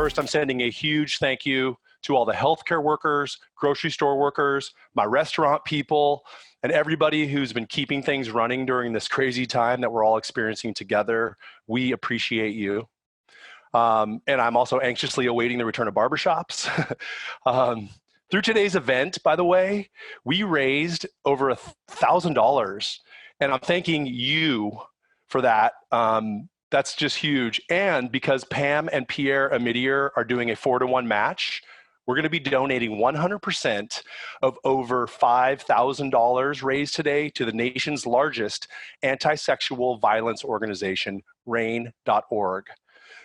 First, I'm sending a huge thank you to all the healthcare workers, grocery store workers, my restaurant people, and everybody who's been keeping things running during this crazy time that we're all experiencing together. We appreciate you. And I'm also anxiously awaiting the return of barbershops. Through today's event, by the way, we raised over $1,000, and I'm thanking you for that. That's just huge. And because Pam and Pierre Amidier are doing a 4-to-1 match, we're going to be donating 100% of over $5,000 raised today to the nation's largest anti-sexual violence organization, RAINN.org.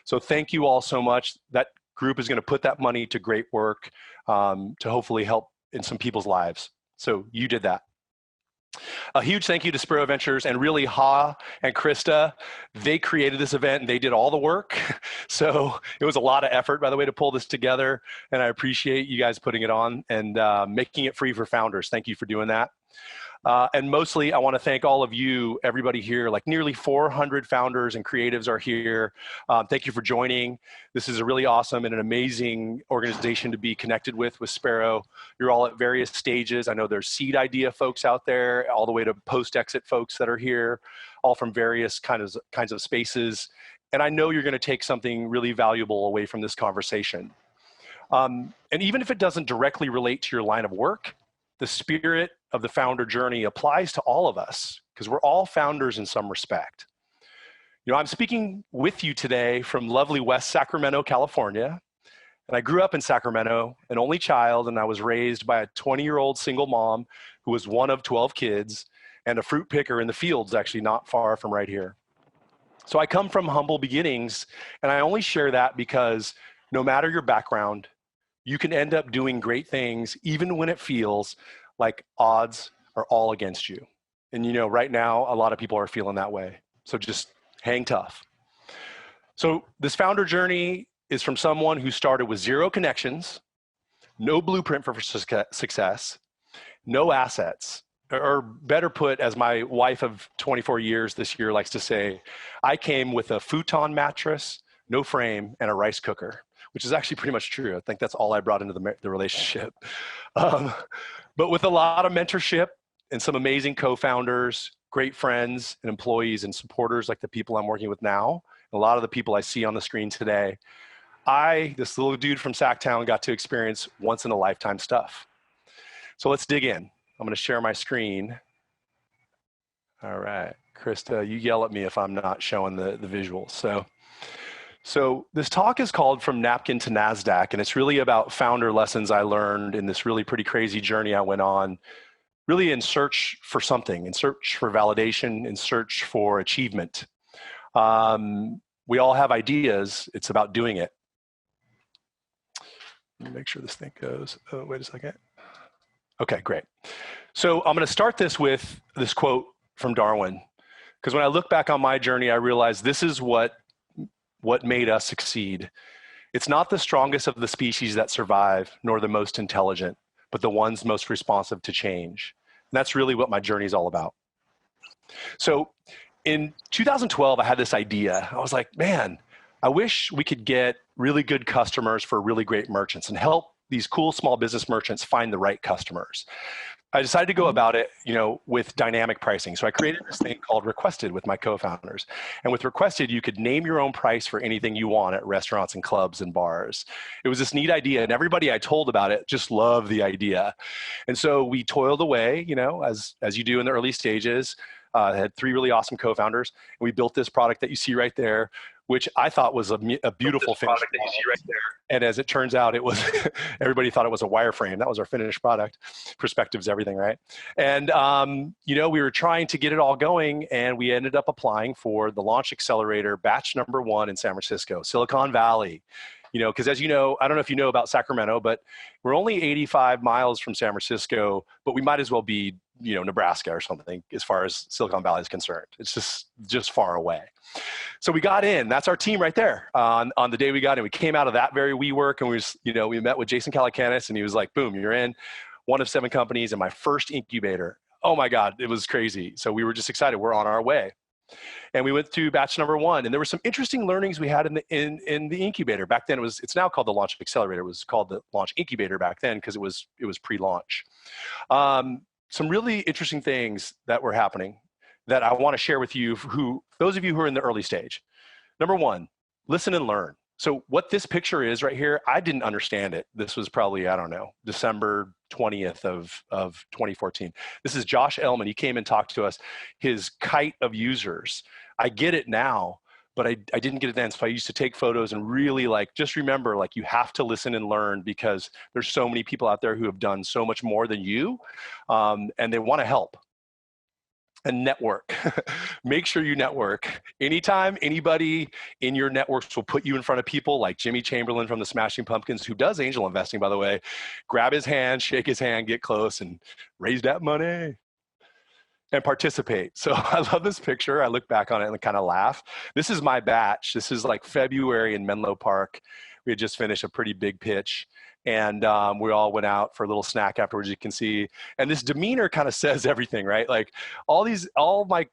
So thank you all so much. That group is going to put that money to great work to hopefully help in some people's lives. So you did that. A huge thank you to Spero Ventures and really Ha and Krista. They created this event and they did all the work. So it was a lot of effort, by the way, to pull this together. And I appreciate you guys putting it on and making it free for founders. Thank you for doing that. And mostly, I want to thank all of you, everybody here, like nearly 400 founders and creatives are here. Thank you for joining. This is a really awesome and an amazing organization to be connected with Spero. You're all at various stages. I know there's seed idea folks out there, all the way to post-exit folks that are here, all from various kinds of spaces. And I know you're going to take something really valuable away from this conversation. And even if it doesn't directly relate to your line of work, the spirit of the founder journey applies to all of us because we're all founders in some respect. You know, I'm speaking with you today from lovely West Sacramento, California. And I grew up in Sacramento, an only child, and I was raised by a 20-year-old single mom who was one of 12 kids and a fruit picker in the fields, actually not far from right here. So I come from humble beginnings, and I only share that because no matter your background, you can end up doing great things even when it feels like odds are all against you. And you know, right now, a lot of people are feeling that way. So just hang tough. So this founder journey is from someone who started with 0 connections, no blueprint for success, no assets, or better put, as my wife of 24 years this year likes to say, I came with a futon mattress, no frame, and a rice cooker, which is actually pretty much true. I think that's all I brought into the relationship. But with a lot of mentorship and some amazing co-founders, great friends and employees and supporters like the people I'm working with now, a lot of the people I see on the screen today, this little dude from Sacktown, got to experience once in a lifetime stuff. So let's dig in. I'm gonna share my screen. All right, Krista, you yell at me if I'm not showing the visuals. So this talk is called From Napkin to Nasdaq, and it's really about founder lessons I learned in this really pretty crazy journey I went on, really in search for something, in search for validation, in search for achievement. We all have ideas. It's about doing it. Let me make sure this thing goes. Oh, wait a second. Okay, great. So I'm going to start this with this quote from Darwin, because when I look back on my journey, I realized this is what made us succeed. It's not the strongest of the species that survive, nor the most intelligent, but the ones most responsive to change. And that's really what my journey is all about. So in 2012, I had this idea. I was like, man, I wish we could get really good customers for really great merchants and help these cool small business merchants find the right customers. I decided to go about it, with dynamic pricing. So I created this thing called Requested with my co-founders. And with Requested, you could name your own price for anything you want at restaurants and clubs and bars. It was this neat idea, and everybody I told about it just loved the idea. And so we toiled away, as you do in the early stages. I had 3 really awesome co-founders, and we built this product that you see right there, which I thought was a beautiful finished product. And as it turns out, it was everybody thought it was a wireframe. That was our finished product. Perspective's everything, right? And we were trying to get it all going, and we ended up applying for the launch accelerator batch number 1 in San Francisco, Silicon Valley. Because as you know, I don't know if you know about Sacramento, but we're only 85 miles from San Francisco, but we might as well be Nebraska or something as far as Silicon Valley is concerned. It's just far away. So we got in. That's our team right there. On the day we got in, we came out of that very WeWork, and we met with Jason Calacanis, and he was like, boom, you're in. 1 of 7 companies in my first incubator. Oh my God, it was crazy. So we were just excited. We're on our way. And we went through batch number 1, and there were some interesting learnings we had in the incubator. Back then, it's now called the Launch Accelerator. It was called the Launch Incubator back then because it was pre-launch. Some really interesting things that were happening that I want to share with you, those of you who are in the early stage. Number 1, listen and learn. So what this picture is right here, I didn't understand it. This was probably, I don't know, December 20th of 2014. This is Josh Ellman. He came and talked to us, his kite of users. I get it now, but I didn't get it then. So I used to take photos and really just remember, you have to listen and learn because there's so many people out there who have done so much more than you, and they want to help. And network. Make sure you network. Anytime anybody in your networks will put you in front of people like Jimmy Chamberlain from the Smashing Pumpkins, who does angel investing, by the way, grab his hand, shake his hand, get close, and raise that money and participate. So I love this picture. I look back on it and kind of laugh. This is my batch. This is February in Menlo Park. We had just finished a pretty big pitch. And we all went out for a little snack afterwards, you can see. And this demeanor kind of says everything, right? All my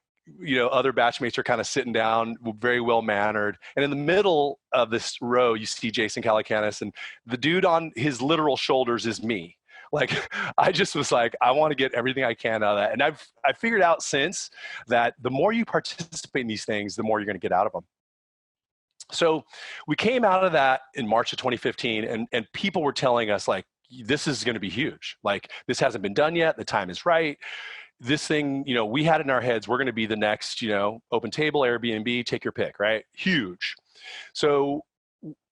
other batchmates are kind of sitting down, very well mannered. And in the middle of this row, you see Jason Calacanis, and the dude on his literal shoulders is me. I just was I want to get everything I can out of that. And I've figured out since that the more you participate in these things, the more you're going to get out of them. So we came out of that in March of 2015, and people were telling us this is going to be huge. This hasn't been done yet. The time is right. This thing, we had in our heads, we're going to be the next, Open Table, Airbnb, take your pick, right? Huge. So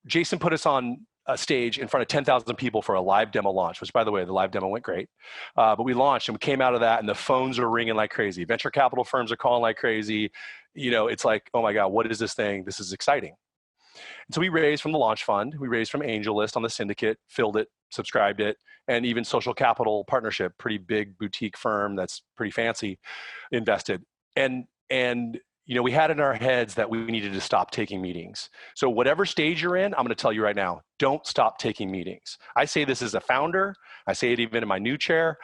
Jason put us on a stage in front of 10,000 people for a live demo launch, which, by the way, the live demo went great. But we launched and we came out of that and the phones are ringing like crazy. Venture capital firms are calling like crazy. It's oh my God, what is this thing? This is exciting. And so we raised from the launch fund, we raised from AngelList on the syndicate, filled it, subscribed it, and even Social Capital Partnership, pretty big boutique firm that's pretty fancy, invested. And we had in our heads that we needed to stop taking meetings. So whatever stage you're in, I'm going to tell you right now, don't stop taking meetings. I say this as a founder. I say it even in my new chair.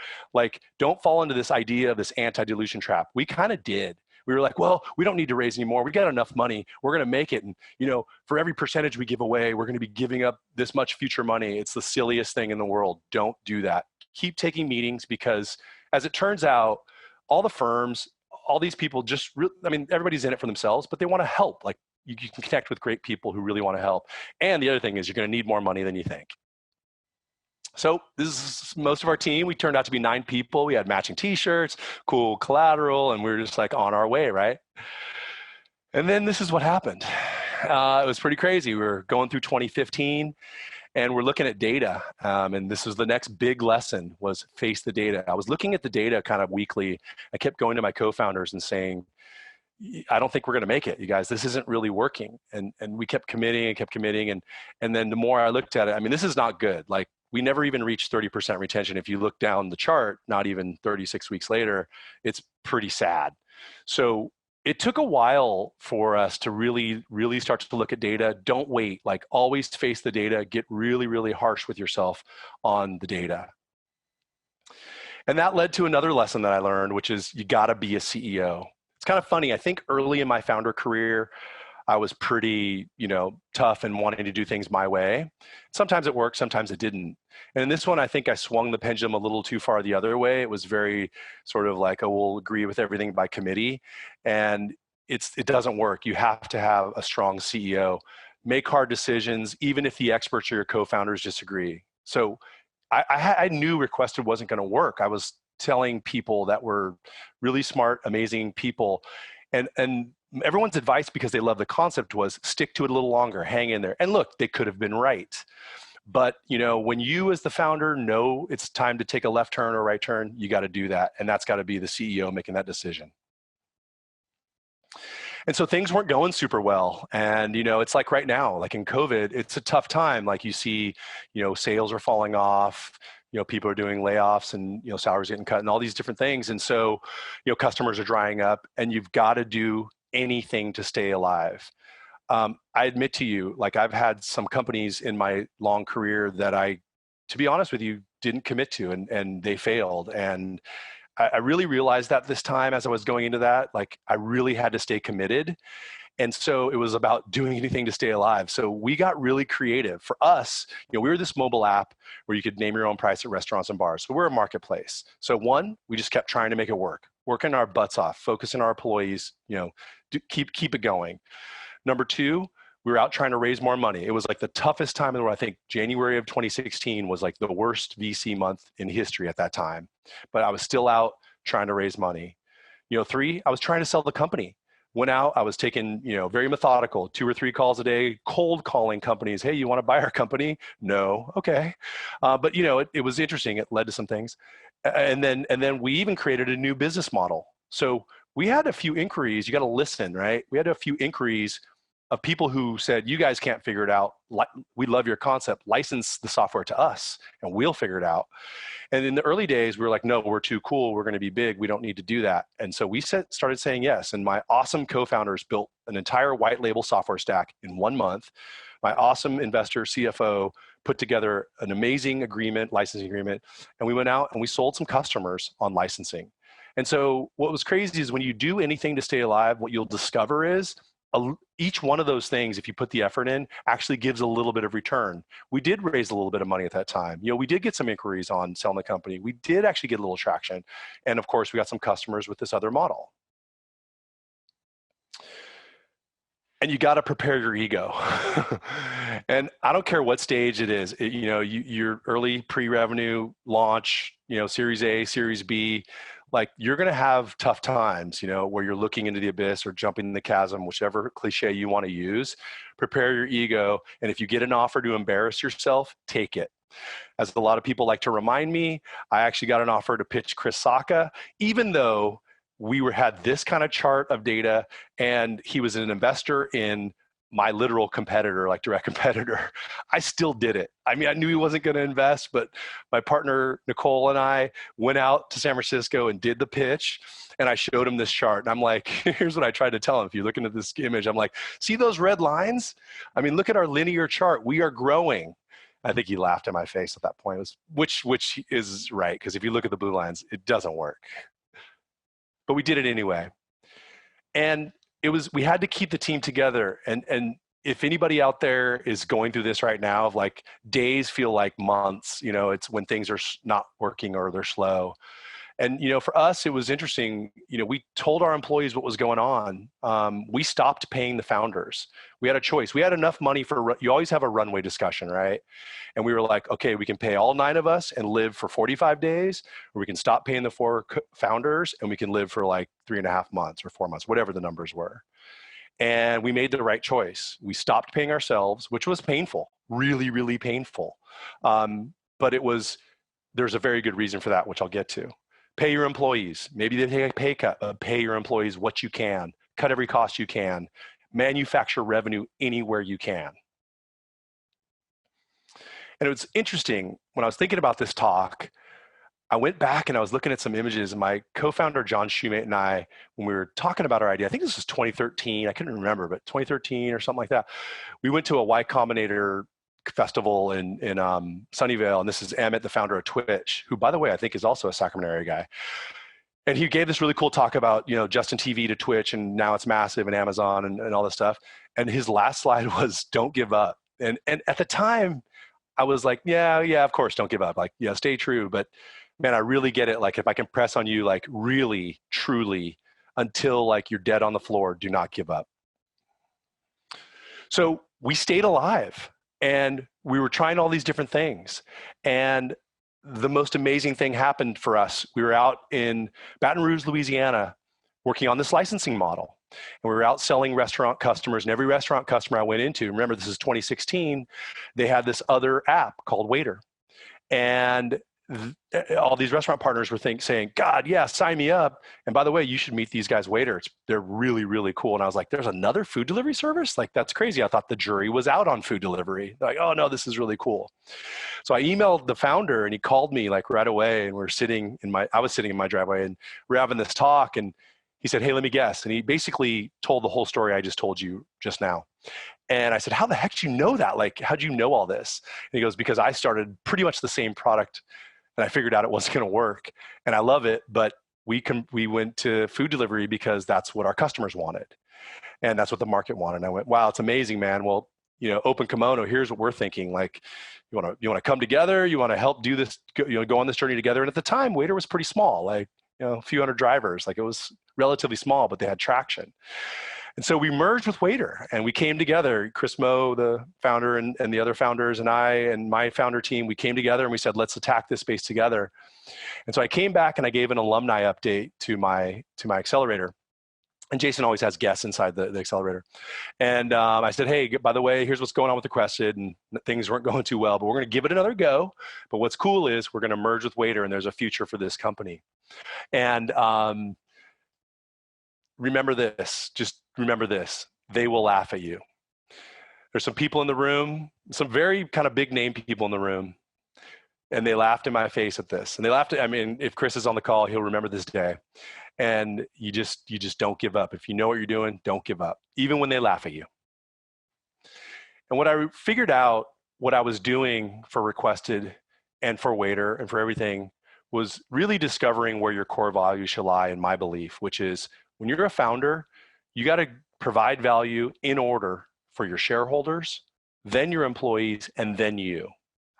Don't fall into this idea of this anti-dilution trap. We kind of did. We were well, we don't need to raise anymore. We got enough money. We're going to make it. And, for every percentage we give away, we're going to be giving up this much future money. It's the silliest thing in the world. Don't do that. Keep taking meetings because, as it turns out, all the firms, all these people everybody's in it for themselves, but they want to help. You can connect with great people who really want to help. And the other thing is you're going to need more money than you think. So this is most of our team. We turned out to be 9 people. We had matching t-shirts, cool collateral, and we were just on our way, right? And then this is what happened. It was pretty crazy. We were going through 2015 and we're looking at data. And this was the next big lesson, was face the data. I was looking at the data kind of weekly. I kept going to my co-founders and saying, I don't think we're going to make it, you guys. This isn't really working. And we kept committing and kept committing. And then the more I looked at it, this is not good. We never even reached 30% retention. If you look down the chart, not even 36 weeks later, it's pretty sad. So it took a while for us to really, really start to look at data. Don't wait. Always face the data. Get really, really harsh with yourself on the data. And that led to another lesson that I learned, which is you got to be a CEO. It's kind of funny. I think early in my founder career, I was pretty, tough and wanting to do things my way. Sometimes it worked, sometimes it didn't. And in this one, I think I swung the pendulum a little too far the other way. It was very sort of we'll agree with everything by committee. And it doesn't work. You have to have a strong CEO. Make hard decisions, even if the experts or your co-founders disagree. So I knew Requested wasn't going to work. I was telling people that were really smart, amazing people. And everyone's advice, because they love the concept, was stick to it a little longer, hang in there. And look, they could have been right. But when you as the founder know it's time to take a left turn or right turn, you got to do that. And that's got to be the CEO making that decision. And so things weren't going super well. And, it's right now, in COVID, it's a tough time. You see, sales are falling off, people are doing layoffs and, salaries getting cut and all these different things. And so, customers are drying up and you've got to do anything to stay alive. I admit to you, I've had some companies in my long career that to be honest with you, didn't commit to and they failed. And I really realized that this time as I was going into that, like I really had to stay committed. And so it was about doing anything to stay alive. So we got really creative. For us, we were this mobile app where you could name your own price at restaurants and bars. So we're a marketplace. So one, we just kept trying to make it work, working our butts off, focusing on our employees, keep it going. Number two, we were out trying to raise more money. It was like the toughest time in the world. I think January of 2016 was like the worst VC month in history at that time. But I was still out trying to raise money. Three, I was trying to sell the company. Went out, I was taking, very methodical, 2 or 3 calls a day, cold calling companies. Hey, you want to buy our company? No. Okay. But it was interesting. It led to some things. And then we even created a new business model. So we had a few inquiries. You got to listen, right? We had a few inquiries of people who said, you guys can't figure it out. We love your concept. License the software to us and we'll figure it out. And in the early days, we were like, no, we're too cool. We're going to be big. We don't need to do that. And so we started saying yes. And my awesome co-founders built an entire white label software stack in 1 month. My awesome investor, CFO, put together an amazing licensing agreement. And we went out and we sold some customers on licensing. And so what was crazy is when you do anything to stay alive, what you'll discover is each one of those things, if you put the effort in, actually gives a little bit of return. We did raise a little bit of money at that time. We did get some inquiries on selling the company. We did actually get a little traction. And of course, we got some customers with this other model. And you got to prepare your ego. And I don't care what stage it is, your early pre-revenue launch, Series A, Series B, like you're going to have tough times, where you're looking into the abyss or jumping in the chasm, whichever cliche you want to use. Prepare your ego. And if you get an offer to embarrass yourself, take it. As a lot of people like to remind me, I actually got an offer to pitch Chris Sacca, even though we had this kind of chart of data and he was an investor in my literal competitor, like direct competitor. I still did it. I mean, I knew he wasn't going to invest, but my partner, Nicole, and I went out to San Francisco and did the pitch. And I showed him this chart. And I'm like, here's what I tried to tell him. If you're looking at this image, I'm like, see those red lines? I mean, look at our linear chart. We are growing. I think he laughed in my face at that point, which is right. Because if you look at the blue lines, it doesn't work. But we did it anyway. And we had to keep the team together. And if anybody out there is going through this right now, of like days feel like months, it's when things are not working or they're slow. And, for us, it was interesting. We told our employees what was going on. We stopped paying the founders. We had a choice. We had enough money you always have a runway discussion, right? And we were like, okay, we can pay all 9 of us and live for 45 days, or we can stop paying the 4 founders and we can live for like 3.5 months or 4 months, whatever the numbers were. And we made the right choice. We stopped paying ourselves, which was painful, really, really painful. But there's a very good reason for that, which I'll get to. Pay your employees. Maybe they take a pay cut, but pay your employees what you can. Cut every cost you can. Manufacture revenue anywhere you can. And it was interesting, when I was thinking about this talk, I went back and I was looking at some images, and my co-founder, John Shumate, and I, when we were talking about our idea, I think this was 2013, I couldn't remember, but 2013 or something like that, we went to a Y Combinator festival in Sunnyvale, and this is Emmett, the founder of Twitch, who, by the way, I think is also a Sacramento area guy. And he gave this really cool talk about, Justin TV to Twitch, and now it's massive, and Amazon and all this stuff. And his last slide was, don't give up. And at the time, I was like, yeah, of course, don't give up. Like, stay true. But man, I really get it. Like, if I can press on you, like really, truly, until like you're dead on the floor, do not give up. So we stayed alive. And we were trying all these different things. And the most amazing thing happened for us. We were out in Baton Rouge, Louisiana, working on this licensing model. And we were out selling restaurant customers. And every restaurant customer I went into, remember this is 2016, they had this other app called Waiter. And all these restaurant partners were saying, God, yeah, sign me up. And by the way, you should meet these guys, Waiters. They're really, really cool. And I was like, there's another food delivery service? Like, that's crazy. I thought the jury was out on food delivery. They're like, oh no, this is really cool. So I emailed the founder and he called me like right away. And I was sitting in my driveway and we're having this talk. And he said, hey, let me guess. And he basically told the whole story I just told you just now. And I said, how the heck do you know that? Like, how'd you know all this? And he goes, because I started pretty much the same product and I figured out it wasn't going to work. And I love it, but we went to food delivery because that's what our customers wanted. And that's what the market wanted. And I went, wow, it's amazing, man. Well, open kimono, here's what we're thinking. Like, you want to come together, you want to help do this, go on this journey together. And at the time, Waiter was pretty small, like, a few hundred drivers. Like, it was relatively small, but they had traction. And so we merged with Waiter, and we came together. Chris Moe, the founder, and the other founders, and I and my founder team, we came together and we said, let's attack this space together. And so I came back and I gave an alumni update to my accelerator. And Jason always has guests inside the accelerator. And I said, hey, by the way, here's what's going on with Requested. And things weren't going too well, but we're going to give it another go. But what's cool is we're going to merge with Waiter, and there's a future for this company. And remember this, just remember this. They will laugh at you. There's some people in the room, some very kind of big name people in the room. And they laughed in my face at this. And they laughed if Chris is on the call, he'll remember this day. And you just don't give up. If you know what you're doing, don't give up, even when they laugh at you. And what I figured out, what I was doing for Requested and for Waiter and for everything, was really discovering where your core values should lie, in my belief, which is when you're a founder, you got to provide value in order for your shareholders, then your employees, and then you.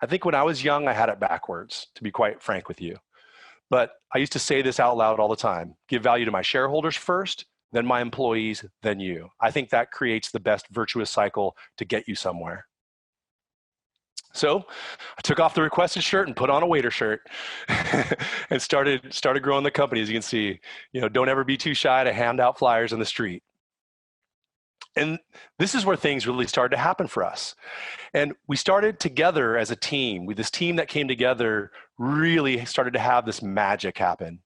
I think when I was young, I had it backwards, to be quite frank with you. But I used to say this out loud all the time: give value to my shareholders first, then my employees, then you. I think that creates the best virtuous cycle to get you somewhere. So I took off the Requested shirt and put on a Waiter shirt and started growing the company. As you can see, don't ever be too shy to hand out flyers in the street. And this is where things really started to happen for us. And we started together as a team. This team that came together really started to have this magic happen.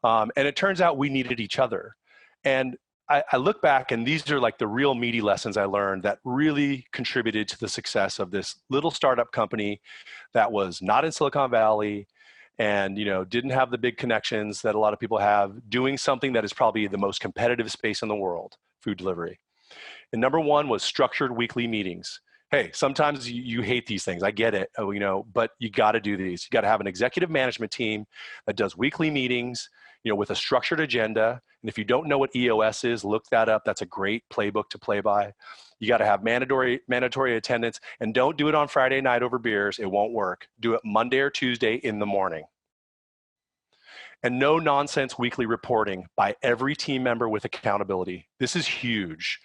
And it turns out we needed each other. And I look back, and these are like the real meaty lessons I learned that really contributed to the success of this little startup company that was not in Silicon Valley and didn't have the big connections that a lot of people have, doing something that is probably the most competitive space in the world, food delivery. And number one was structured weekly meetings. Hey, sometimes you hate these things. I get it, but you got to do these. You got to have an executive management team that does weekly meetings, with a structured agenda. And if you don't know what EOS is, look that up. That's a great playbook to play by. You got to have mandatory attendance, and don't do it on Friday night over beers. It won't work. Do it Monday or Tuesday in the morning. And no nonsense weekly reporting by every team member with accountability. This is huge.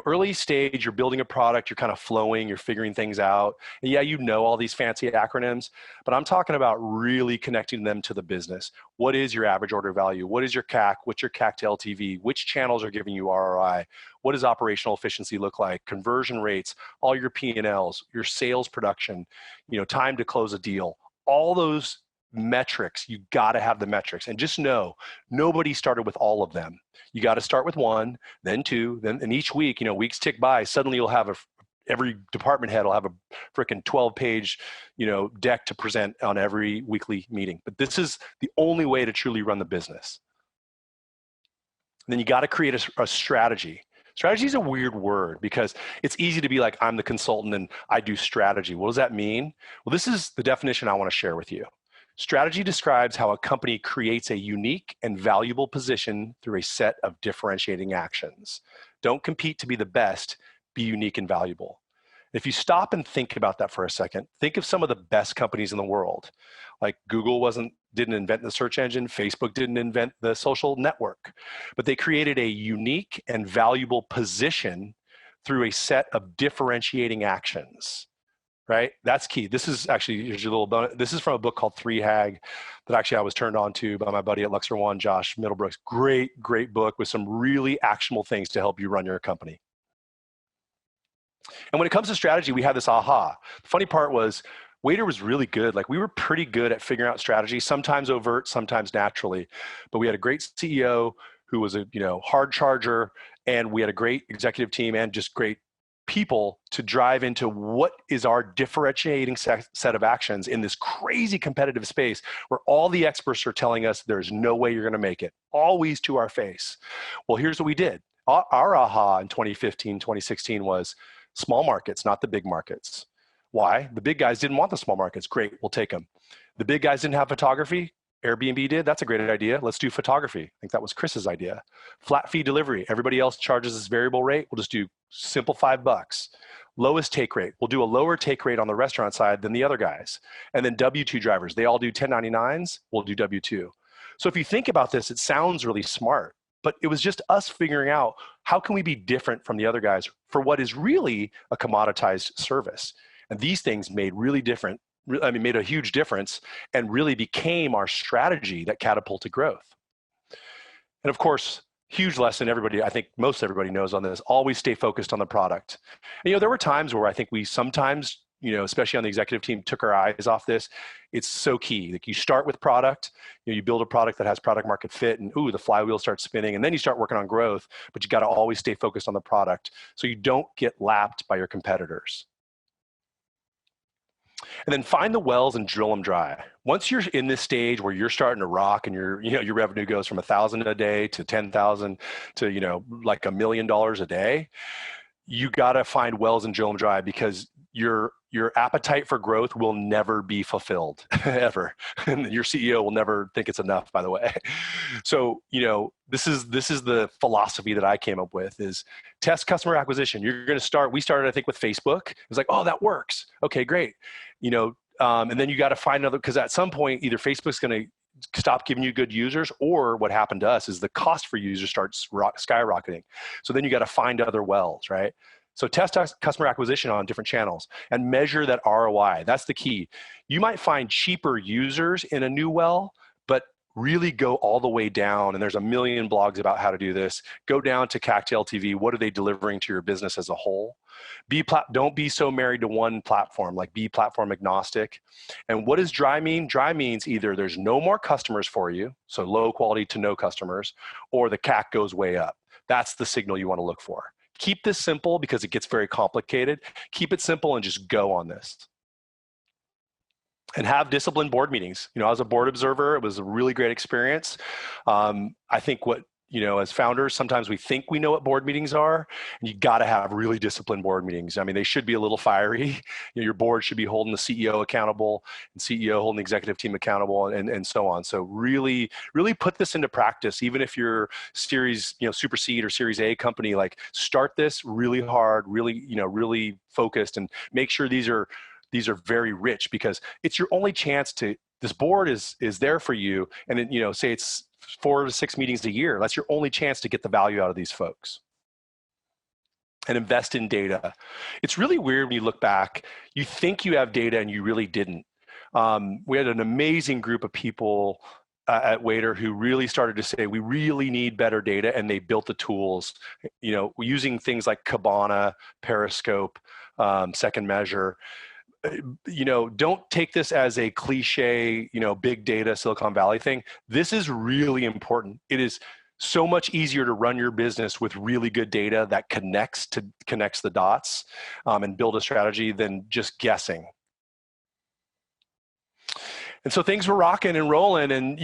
Early stage, you're building a product, you're kind of flowing, you're figuring things out. And yeah, all these fancy acronyms, but I'm talking about really connecting them to the business. What is your average order value? What is your CAC? What's your CAC to LTV? Which channels are giving you ROI? What does operational efficiency look like? Conversion rates, all your P&Ls, your sales production, time to close a deal, all those metrics. You got to have the metrics, and just know nobody started with all of them. You got to start with one, then two, and each week, weeks tick by. Suddenly you'll have every department head will have a freaking 12-page, deck to present on every weekly meeting. But this is the only way to truly run the business. And then you got to create a strategy. Strategy is a weird word because it's easy to be like, I'm the consultant and I do strategy. What does that mean? Well, this is the definition I want to share with you. Strategy describes how a company creates a unique and valuable position through a set of differentiating actions. Don't compete to be the best, be unique and valuable. If you stop and think about that for a second, think of some of the best companies in the world. Like Google didn't invent the search engine, Facebook didn't invent the social network, but they created a unique and valuable position through a set of differentiating actions. Right? That's key. This is actually, here's your little bonus. This is from a book called 3HAG that actually I was turned on to by my buddy at Luxor One, Josh Middlebrooks. Great book with some really actionable things to help you run your company. And when it comes to strategy, we had this aha. The funny part was Waiter was really good. Like, we were pretty good at figuring out strategy, sometimes overt, sometimes naturally. But we had a great CEO who was a hard charger, and we had a great executive team and just great people to drive into what is our differentiating set of actions in this crazy competitive space where all the experts are telling us there's no way you're going to make it, always to our face. Well, here's what we did. Our aha in 2015, 2016 was small markets, not the big markets. Why? The big guys didn't want the small markets. Great, we'll take them. The big guys didn't have photography. Airbnb did, that's a great idea. Let's do photography. I think that was Chris's idea. Flat fee delivery. Everybody else charges this variable rate. We'll just do simple $5. Lowest take rate. We'll do a lower take rate on the restaurant side than the other guys. And then W-2 drivers. They all do 1099s. We'll do W-2. So if you think about this, it sounds really smart, but it was just us figuring out how can we be different from the other guys for what is really a commoditized service. And these things made made a huge difference and really became our strategy that catapulted growth. And of course, huge lesson, I think most everybody knows on this, always stay focused on the product. And, there were times where I think we sometimes, especially on the executive team, took our eyes off this. It's so key. Like, you start with product, you build a product that has product market fit, and the flywheel starts spinning, and then you start working on growth, but you got to always stay focused on the product so you don't get lapped by your competitors. And then find the wells and drill them dry. Once you're in this stage where you're starting to rock and your revenue goes from 1,000 a day to 10,000 to, like $1 million a day, you got to find wells and drill them dry, because your appetite for growth will never be fulfilled ever. And your CEO will never think it's enough, by the way. So, this is the philosophy that I came up with, is test customer acquisition. We started, I think, with Facebook. It was like, oh, that works. Okay, great. And then you got to find another, because at some point, either Facebook's going to stop giving you good users, or what happened to us is the cost for users starts skyrocketing. So then you got to find other wells, right? So test customer acquisition on different channels and measure that ROI. That's the key. You might find cheaper users in a new well, but really go all the way down. And there's a million blogs about how to do this. Go down to CAC to LTV. What are they delivering to your business as a whole? Don't be so married to one platform, like be platform agnostic. And what does dry mean? Dry means either there's no more customers for you, so low quality to no customers, or the CAC goes way up. That's the signal you want to look for. Keep this simple because it gets very complicated. Keep it simple and just go on this. And have disciplined board meetings. As a board observer, it was a really great experience. I think as founders, sometimes we think we know what board meetings are, and you got to have really disciplined board meetings. I mean, they should be a little fiery. Your board should be holding the CEO accountable, and CEO holding the executive team accountable, and so on. So really, really put this into practice. Even if you're series, super seed or series A company, like start this really hard, really focused, and make sure these are very rich, because it's your only chance this board is there for you. And it, say it's 4 to 6 meetings a year. That's your only chance to get the value out of these folks. And invest in data. It's really weird when you look back, you think you have data and you really didn't. We had an amazing group of people at Waiter who really started to say, we really need better data. And they built the tools, using things like Kibana, Periscope, Second Measure. Don't take this as a cliche, big data Silicon Valley thing. This is really important. It is so much easier to run your business with really good data that connects the dots and build a strategy than just guessing. And so things were rocking and rolling, and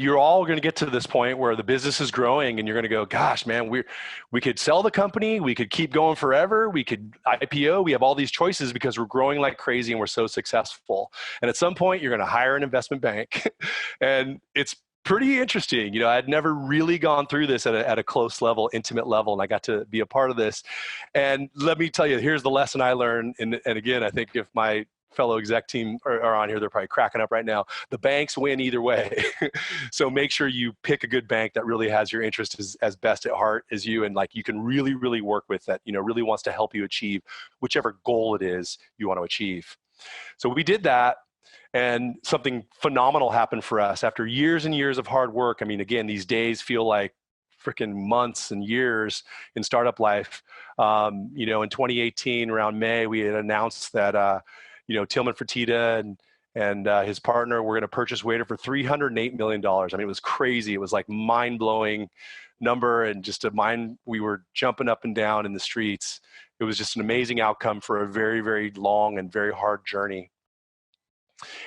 you're all going to get to this point where the business is growing, and you're going to go, gosh, man, we could sell the company, we could keep going forever, we could IPO, we have all these choices because we're growing like crazy and we're so successful. And at some point, you're going to hire an investment bank, and it's pretty interesting. I'd never really gone through this at a close level, intimate level, and I got to be a part of this. And let me tell you, here's the lesson I learned. And again, I think if my fellow exec team are on here, they're probably cracking up right now. The banks win either way. So make sure you pick a good bank that really has your interest as best at heart as you, and like you can really, really work with, that, really wants to help you achieve whichever goal it is you want to achieve. So we did that, and something phenomenal happened for us after years and years of hard work. I mean, again, these days feel like freaking months and years in startup life. In 2018, around May, we had announced that Tillman Fertitta and his partner were going to purchase Waiter for $308 million. I mean, it was crazy. It was like mind-blowing number, and just we were jumping up and down in the streets. It was just an amazing outcome for a very, very long and very hard journey.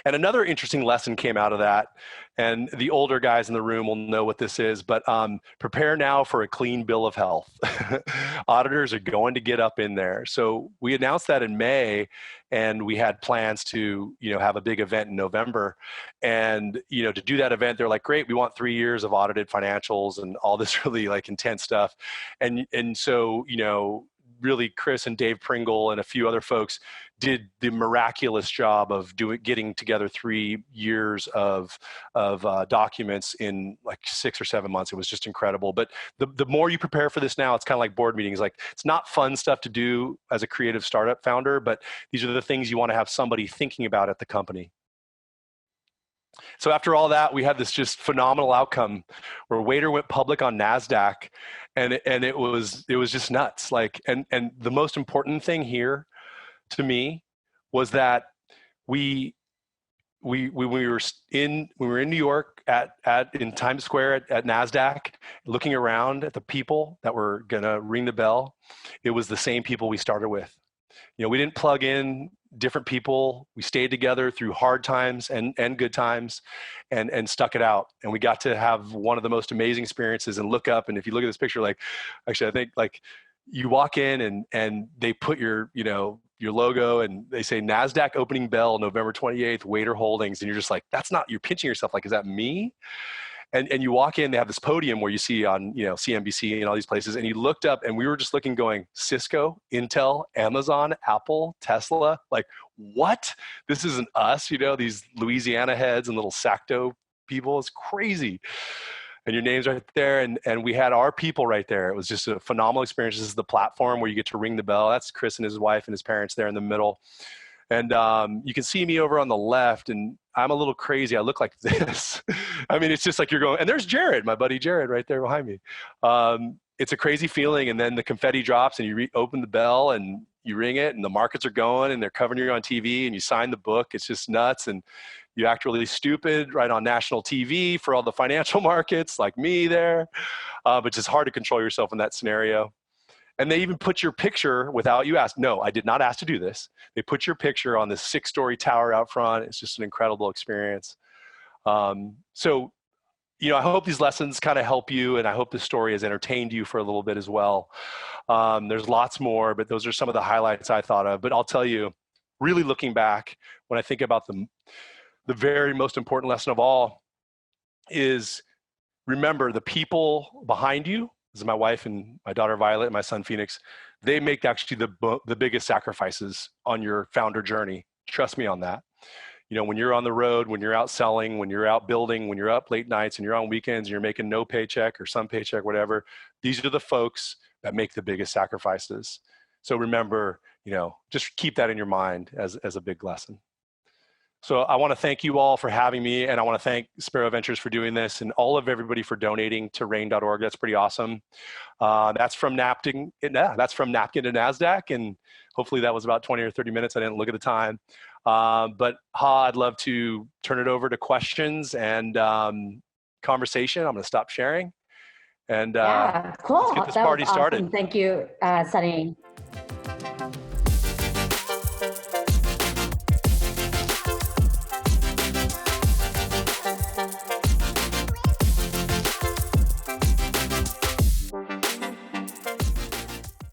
And another interesting lesson came out of that, and the older guys in the room will know what this is, but prepare now for a clean bill of health. Auditors are going to get up in there. So we announced that in May, and we had plans to, have a big event in November. And, to do that event, they're like, great, we want 3 years of audited financials and all this really like intense stuff. And so, really Chris and Dave Pringle and a few other folks did the miraculous job of getting together 3 years of documents in like 6 or 7 months. It was just incredible. But the more you prepare for this now, it's kind of like board meetings. Like, it's not fun stuff to do as a creative startup founder, but these are the things you want to have somebody thinking about at the company. So after all that, we had this just phenomenal outcome where Waiter went public on Nasdaq, and it was just nuts. Like, and the most important thing here to me was that we were in New York in Times Square at Nasdaq, looking around at the people that were gonna ring the bell. It was the same people we started with. We didn't plug in different people. We stayed together through hard times and good times, and stuck it out. And we got to have one of the most amazing experiences, and look up. And if you look at this picture, like, actually, I think like you walk in and they put your logo, and they say Nasdaq opening bell, November 28th, Waiter Holdings. And you're just like, that's not, you're pinching yourself. Like, is that me? And you walk in, they have this podium where you see on, CNBC and all these places. And you looked up, and we were just looking, going, Cisco, Intel, Amazon, Apple, Tesla. Like, what? This isn't us, these Louisiana heads and little Sacto people. It's crazy. And your name's right there. And we had our people right there. It was just a phenomenal experience. This is the platform where you get to ring the bell. That's Chris and his wife and his parents there in the middle. And you can see me over on the left, and I'm a little crazy. I look like this. I mean, it's just like you're going, and there's Jared, my buddy Jared, right there behind me. It's a crazy feeling, and then the confetti drops, and you open the bell, and you ring it, and the markets are going, and they're covering you on TV, and you sign the book. It's just nuts, and you act really stupid right on national TV for all the financial markets, like me there. But it's hard to control yourself in that scenario. And they even put your picture without you ask. No, I did not ask to do this. They put your picture on this 6-story tower out front. It's just an incredible experience. So, I hope these lessons kind of help you, and I hope this story has entertained you for a little bit as well. There's lots more, but those are some of the highlights I thought of. But I'll tell you, really looking back, when I think about the very most important lesson of all is, remember the people behind you. This is my wife and my daughter Violet and my son Phoenix. They make actually the biggest sacrifices on your founder journey. Trust me on that. When you're on the road, when you're out selling, when you're out building, when you're up late nights and you're on weekends and you're making no paycheck or some paycheck, whatever, these are the folks that make the biggest sacrifices. So remember, just keep that in your mind as a big lesson. So I want to thank you all for having me, and I want to thank Spero Ventures for doing this, and all of everybody for donating to rain.org. That's pretty awesome. That's from Napkin. That's from Napkin to Nasdaq, and hopefully that was about 20 or 30 minutes. I didn't look at the time. But I'd love to turn it over to questions and conversation. I'm going to stop sharing, and cool. let's get this party started. Awesome. Thank you, Sonny.